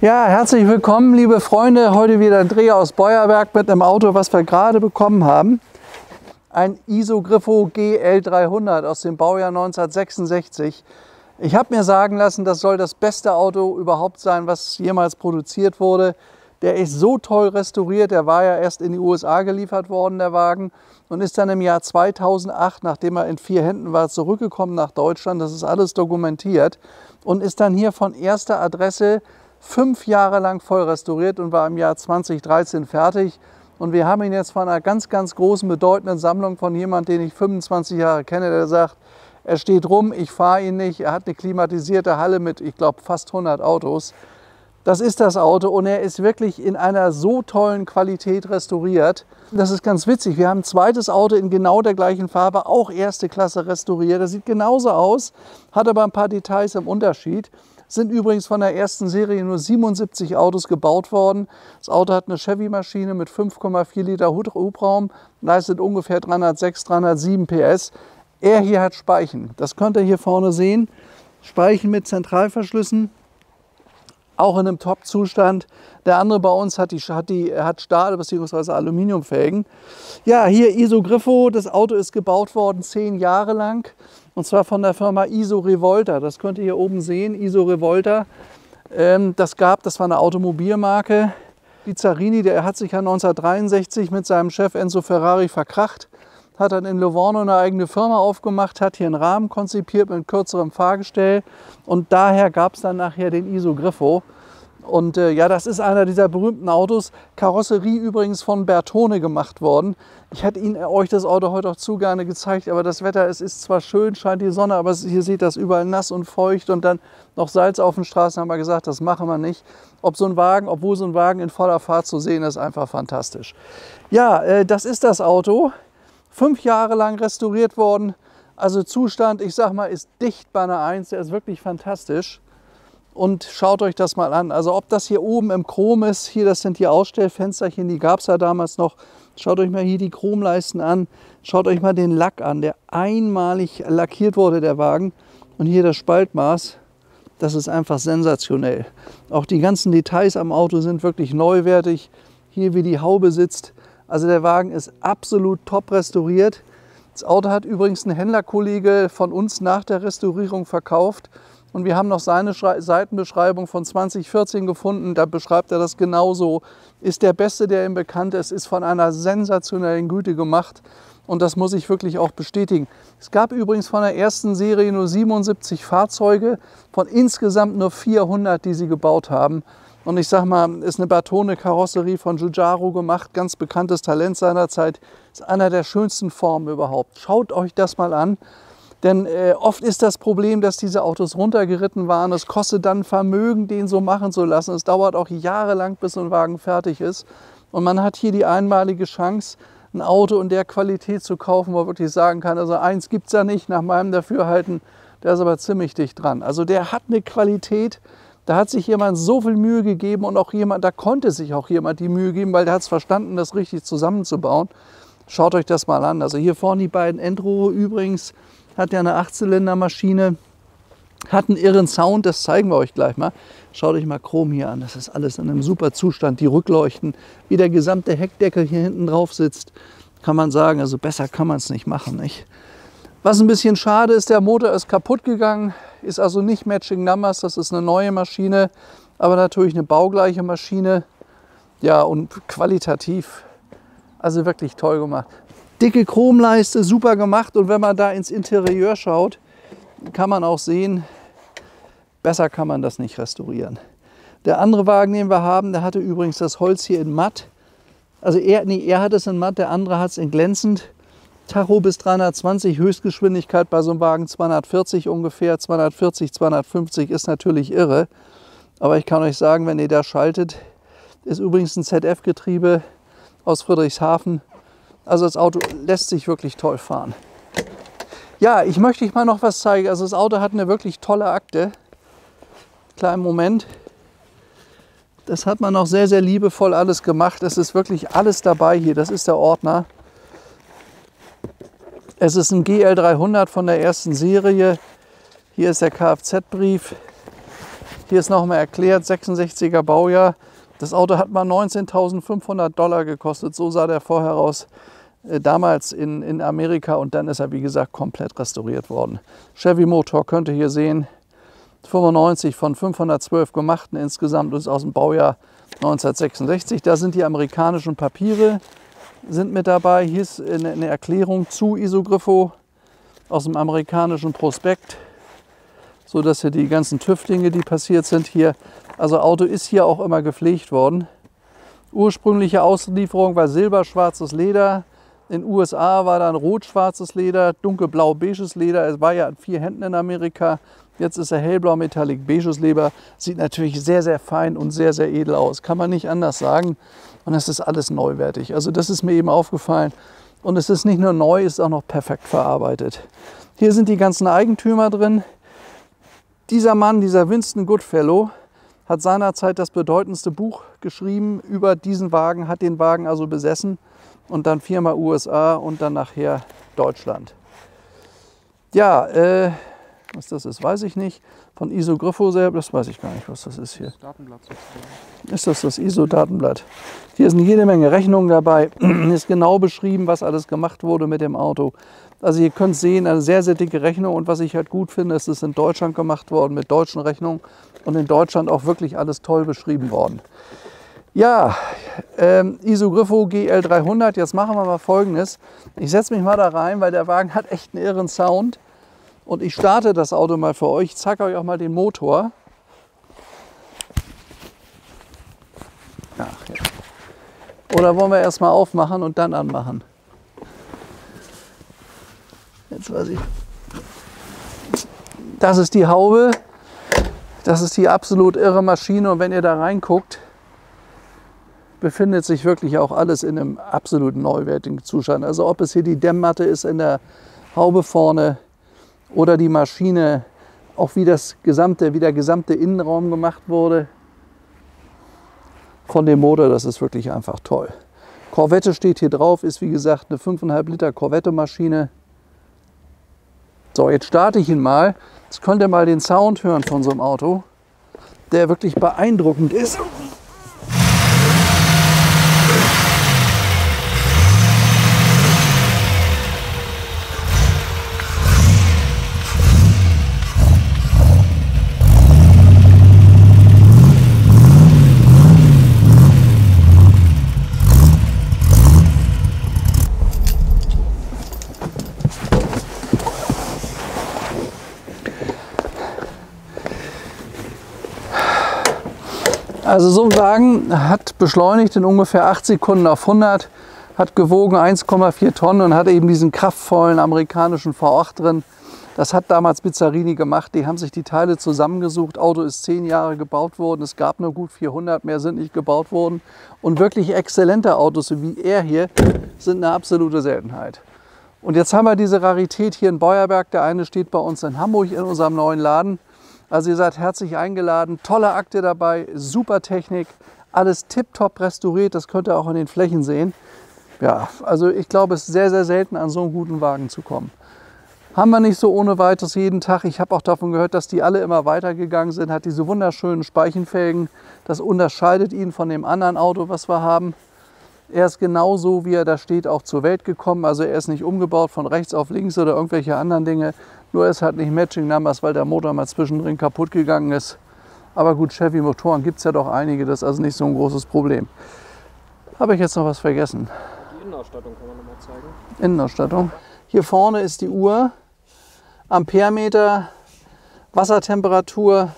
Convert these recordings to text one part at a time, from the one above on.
Ja, herzlich willkommen, liebe Freunde. Heute wieder ein Dreh aus Beuerberg mit einem Auto, was wir gerade bekommen haben. Ein Isogriffo GL300 aus dem Baujahr 1966. Ich habe mir sagen lassen, das soll das beste Auto überhaupt sein, was jemals produziert wurde. Der ist so toll restauriert, der war ja erst in die USA geliefert worden, der Wagen, und ist dann im Jahr 2008, nachdem er in 4 Händen war, zurückgekommen nach Deutschland. Das ist alles dokumentiert und ist dann hier von erster Adresse 5 Jahre lang voll restauriert und war im Jahr 2013 fertig. Und wir haben ihn jetzt von einer ganz, ganz großen, bedeutenden Sammlung von jemandem, den ich 25 Jahre kenne, der sagt, er steht rum, ich fahre ihn nicht, er hat eine klimatisierte Halle mit, ich glaube, fast 100 Autos. Das ist das Auto und er ist wirklich in einer so tollen Qualität restauriert. Das ist ganz witzig, wir haben ein zweites Auto in genau der gleichen Farbe, auch erste Klasse restauriert. Das sieht genauso aus, hat aber ein paar Details im Unterschied. Sind übrigens von der ersten Serie nur 77 Autos gebaut worden. Das Auto hat eine Chevy-Maschine mit 5,4 Liter Hubraum, leistet ungefähr 306, 307 PS. Er hier hat Speichen, das könnt ihr hier vorne sehen. Speichen mit Zentralverschlüssen, auch in einem Top-Zustand. Der andere bei uns hat Stahl- bzw. Aluminiumfelgen. Ja, hier Isogriffo, das Auto ist gebaut worden 10 Jahre lang. Und zwar von der Firma Iso-Revolta. Das könnt ihr hier oben sehen, Iso-Revolta. Das war eine Automobilmarke. Pizzarini, der hat sich ja 1963 mit seinem Chef Enzo Ferrari verkracht. Hat dann in Livorno eine eigene Firma aufgemacht, hat hier einen Rahmen konzipiert mit kürzerem Fahrgestell. Und daher gab es dann nachher den Isogriffo. Und ja, das ist einer dieser berühmten Autos. Karosserie übrigens von Bertone gemacht worden. Ich hätte euch das Auto heute auch zu gerne gezeigt, aber das Wetter, es ist zwar schön, scheint die Sonne, aber hier sieht das überall nass und feucht und dann noch Salz auf den Straßen, haben wir gesagt, das machen wir nicht. Obwohl so ein Wagen in voller Fahrt zu sehen ist, einfach fantastisch. Ja, das ist das Auto. 5 Jahre lang restauriert worden. Also Zustand, ich sag mal, ist dicht bei einer 1, der ist wirklich fantastisch. Und schaut euch das mal an. Also ob das hier oben im Chrom ist, hier das sind die Ausstellfensterchen, die gab es ja damals noch. Schaut euch mal hier die Chromleisten an. Schaut euch mal den Lack an, der einmalig lackiert wurde, der Wagen. Und hier das Spaltmaß, das ist einfach sensationell. Auch die ganzen Details am Auto sind wirklich neuwertig. Hier wie die Haube sitzt. Also der Wagen ist absolut top restauriert. Das Auto hat übrigens ein Händlerkollege von uns nach der Restaurierung verkauft. Und wir haben noch seine Seitenbeschreibung von 2014 gefunden. Da beschreibt er das genauso. Ist der Beste, der ihm bekannt ist, ist von einer sensationellen Güte gemacht. Und das muss ich wirklich auch bestätigen. Es gab übrigens von der ersten Serie nur 77 Fahrzeuge, von insgesamt nur 400, die sie gebaut haben. Und ich sag mal, ist eine Bertone-Karosserie von Giugiaro gemacht, ganz bekanntes Talent seiner Zeit. Ist einer der schönsten Formen überhaupt. Schaut euch das mal an. Denn oft ist das Problem, dass diese Autos runtergeritten waren. Es kostet dann Vermögen, den so machen zu lassen. Es dauert auch jahrelang, bis so ein Wagen fertig ist. Und man hat hier die einmalige Chance, ein Auto in der Qualität zu kaufen, wo man wirklich sagen kann, also eins gibt es ja nicht, nach meinem Dafürhalten, der ist aber ziemlich dicht dran. Also der hat eine Qualität, da hat sich jemand so viel Mühe gegeben und auch jemand, da konnte sich auch jemand die Mühe geben, weil der hat es verstanden, das richtig zusammenzubauen. Schaut euch das mal an. Also hier vorne die beiden Endrohre übrigens, hat ja eine 8-Zylinder-Maschine, hat einen irren Sound, das zeigen wir euch gleich mal. Schaut euch mal Chrom hier an, das ist alles in einem super Zustand. Die Rückleuchten, wie der gesamte Heckdeckel hier hinten drauf sitzt, kann man sagen, also besser kann man es nicht machen, nicht? Was ein bisschen schade ist, der Motor ist kaputt gegangen, ist also nicht Matching Numbers, das ist eine neue Maschine, aber natürlich eine baugleiche Maschine. Ja, und qualitativ, also wirklich toll gemacht. Dicke Chromleiste, super gemacht, und wenn man da ins Interieur schaut, kann man auch sehen, besser kann man das nicht restaurieren. Der andere Wagen, den wir haben, der hatte übrigens das Holz hier in matt. Also er hat es in matt, der andere hat es in glänzend. Tacho bis 320, Höchstgeschwindigkeit bei so einem Wagen 240 ungefähr, 240, 250 ist natürlich irre. Aber ich kann euch sagen, wenn ihr da schaltet, ist übrigens ein ZF-Getriebe aus Friedrichshafen. Also das Auto lässt sich wirklich toll fahren. Ja, ich möchte euch mal noch was zeigen. Also das Auto hat eine wirklich tolle Akte. Kleinen Moment. Das hat man noch sehr, sehr liebevoll alles gemacht. Es ist wirklich alles dabei hier. Das ist der Ordner. Es ist ein GL300 von der ersten Serie. Hier ist der Kfz-Brief. Hier ist nochmal erklärt, 66er Baujahr. Das Auto hat mal $19.500 gekostet. So sah der vorher aus, damals in Amerika. Und dann ist er, wie gesagt, komplett restauriert worden. Chevy-Motor könnt ihr hier sehen. 95 von 512 gemachten insgesamt und ist aus dem Baujahr 1966. Da sind die amerikanischen Papiere sind mit dabei. Hier ist eine Erklärung zu Isogriffo aus dem amerikanischen Prospekt, so dass hier die ganzen TÜV-Dinge, die passiert sind hier. Also Auto ist hier auch immer gepflegt worden. Ursprüngliche Auslieferung war silberschwarzes Leder. In den USA war dann rot-schwarzes Leder, dunkelblau-beiges Leder. Es war ja an 4 Händen in Amerika. Jetzt ist er hellblau metallic beiges Leder. Sieht natürlich sehr, sehr fein und sehr, sehr edel aus. Kann man nicht anders sagen. Und es ist alles neuwertig. Also das ist mir eben aufgefallen. Und es ist nicht nur neu, es ist auch noch perfekt verarbeitet. Hier sind die ganzen Eigentümer drin. Dieser Mann, dieser Winston Goodfellow, hat seinerzeit das bedeutendste Buch geschrieben über diesen Wagen, hat den Wagen also besessen und dann Firma USA und dann nachher Deutschland. Ja, was das ist, weiß ich nicht. Von Isogriffo selber, das weiß ich gar nicht, was das ist hier. Datenblatt sozusagen. Ist das ISO-Datenblatt? Hier sind jede Menge Rechnungen dabei. Hier ist genau beschrieben, was alles gemacht wurde mit dem Auto. Also ihr könnt sehen, eine sehr, sehr dicke Rechnung. Und was ich halt gut finde, ist, es ist in Deutschland gemacht worden mit deutschen Rechnungen. Und in Deutschland auch wirklich alles toll beschrieben worden. Ja, Isogriffo GL300. Jetzt machen wir mal Folgendes. Ich setze mich mal da rein, weil der Wagen hat echt einen irren Sound. Und ich starte das Auto mal für euch. Ich zeige euch auch mal den Motor. Ach, ja. Oder wollen wir erst mal aufmachen und dann anmachen? Jetzt weiß ich. Das ist die Haube. Das ist die absolut irre Maschine. Und wenn ihr da reinguckt, befindet sich wirklich auch alles in einem absolut neuwertigen Zustand. Also ob es hier die Dämmmatte ist in der Haube vorne oder die Maschine, auch wie der gesamte Innenraum gemacht wurde von dem Motor, das ist wirklich einfach toll. Corvette steht hier drauf, ist wie gesagt eine 5,5 Liter Corvette-Maschine. So, jetzt starte ich ihn mal. Jetzt könnt ihr mal den Sound hören von so einem Auto, der wirklich beeindruckend ist. Also so ein Wagen hat beschleunigt in ungefähr 8 Sekunden auf 100, hat gewogen 1,4 Tonnen und hat eben diesen kraftvollen amerikanischen V8 drin. Das hat damals Bizzarini gemacht, die haben sich die Teile zusammengesucht. Auto ist 10 Jahre gebaut worden, es gab nur gut 400, mehr sind nicht gebaut worden. Und wirklich exzellente Autos, so wie er hier, sind eine absolute Seltenheit. Und jetzt haben wir diese Rarität hier in Beuerberg, der eine steht bei uns in Hamburg in unserem neuen Laden. Also ihr seid herzlich eingeladen, tolle Akte dabei, super Technik, alles tipptopp restauriert, das könnt ihr auch in den Flächen sehen. Ja, also ich glaube, es ist sehr, sehr selten, an so einen guten Wagen zu kommen. Haben wir nicht so ohne weiteres jeden Tag. Ich habe auch davon gehört, dass die alle immer weitergegangen sind, hat diese wunderschönen Speichenfelgen. Das unterscheidet ihn von dem anderen Auto, was wir haben. Er ist genauso, wie er da steht, auch zur Welt gekommen. Also er ist nicht umgebaut von rechts auf links oder irgendwelche anderen Dinge. Nur es hat nicht Matching Numbers, weil der Motor mal zwischendrin kaputt gegangen ist. Aber gut, Chevy-Motoren gibt es ja doch einige, das ist also nicht so ein großes Problem. Habe ich jetzt noch was vergessen? Die Innenausstattung kann man noch mal zeigen. Innenausstattung. Hier vorne ist die Uhr, Amperemeter, Wassertemperatur,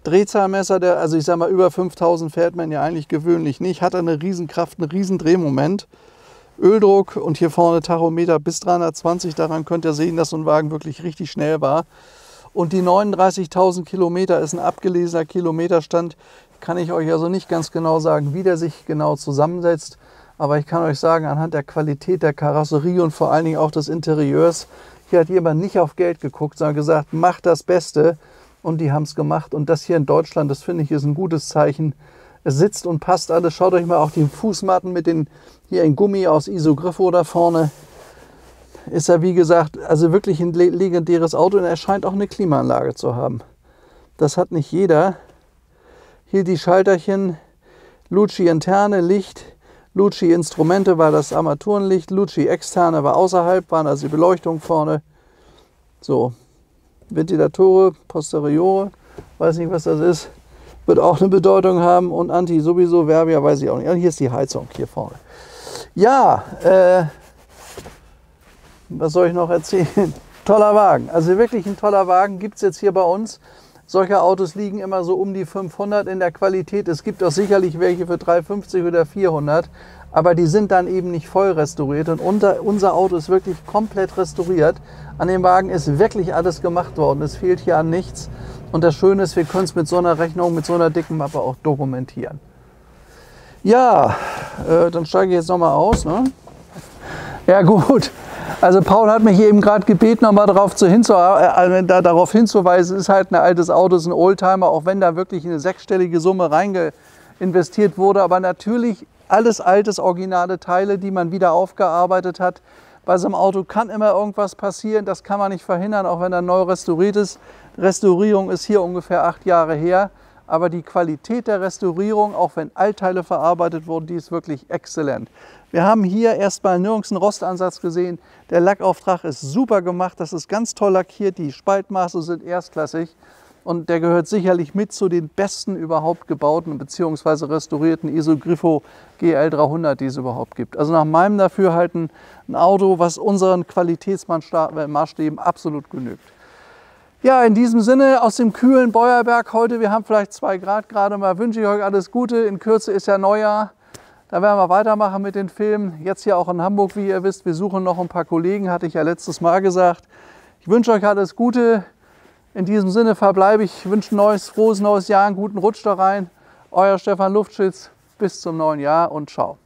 Drehzahlmesser, also ich sage mal über 5000 fährt man ja eigentlich gewöhnlich nicht, hat eine Riesenkraft, einen riesen Drehmoment. Öldruck und hier vorne Tachometer bis 320, daran könnt ihr sehen, dass so ein Wagen wirklich richtig schnell war. Und die 39.000 Kilometer ist ein abgelesener Kilometerstand. Kann ich euch also nicht ganz genau sagen, wie der sich genau zusammensetzt. Aber ich kann euch sagen, anhand der Qualität der Karosserie und vor allen Dingen auch des Interieurs, hier hat jemand nicht auf Geld geguckt, sondern gesagt, macht das Beste. Und die haben es gemacht. Und das hier in Deutschland, das finde ich, ist ein gutes Zeichen. Es sitzt und passt alles. Schaut euch mal auch die Fußmatten mit den hier in Gummi aus Isogriffo da vorne. Ist ja wie gesagt, also wirklich ein legendäres Auto und er scheint auch eine Klimaanlage zu haben. Das hat nicht jeder. Hier die Schalterchen, Lucci interne Licht, Lucci Instrumente war das Armaturenlicht, Lucci externe war außerhalb, waren also die Beleuchtung vorne. So, Ventilatoren, Posteriore, weiß nicht was das ist, wird auch eine Bedeutung haben und Anti sowieso, Verbia weiß ich auch nicht. Und hier ist die Heizung, hier vorne. Ja, was soll ich noch erzählen? Toller Wagen, also wirklich ein toller Wagen, gibt es jetzt hier bei uns. Solche Autos liegen immer so um die 500 in der Qualität. Es gibt auch sicherlich welche für 350 oder 400, aber die sind dann eben nicht voll restauriert. Und unser Auto ist wirklich komplett restauriert. An dem Wagen ist wirklich alles gemacht worden. Es fehlt hier an nichts. Und das Schöne ist, wir können es mit so einer Rechnung, mit so einer dicken Mappe auch dokumentieren. Ja, dann steige ich jetzt nochmal aus. Ne? Ja gut. Also Paul hat mich eben gerade gebeten, nochmal darauf hinzuweisen, ist halt ein altes Auto, ist ein Oldtimer, auch wenn da wirklich eine sechsstellige Summe rein investiert wurde. Aber natürlich alles altes, originale Teile, die man wieder aufgearbeitet hat. Bei so einem Auto kann immer irgendwas passieren, das kann man nicht verhindern, auch wenn er neu restauriert ist. Restaurierung ist hier ungefähr 8 Jahre her. Aber die Qualität der Restaurierung, auch wenn Altteile verarbeitet wurden, die ist wirklich exzellent. Wir haben hier erstmal nirgends einen Rostansatz gesehen. Der Lackauftrag ist super gemacht, das ist ganz toll lackiert, die Spaltmaße sind erstklassig und der gehört sicherlich mit zu den besten überhaupt gebauten bzw. restaurierten Isogrifo GL 300, die es überhaupt gibt. Also nach meinem Dafürhalten ein Auto, was unseren Qualitätsmaßstäben absolut genügt. Ja, in diesem Sinne aus dem kühlen Beuerberg heute, wir haben vielleicht 2 Grad gerade mal, wünsche ich euch alles Gute. In Kürze ist ja Neujahr, da werden wir weitermachen mit den Filmen. Jetzt hier auch in Hamburg, wie ihr wisst, wir suchen noch ein paar Kollegen, hatte ich ja letztes Mal gesagt. Ich wünsche euch alles Gute. In diesem Sinne verbleibe ich, wünsche ein frohes neues Jahr, einen guten Rutsch da rein. Euer Stefan Luftschitz, bis zum neuen Jahr und ciao.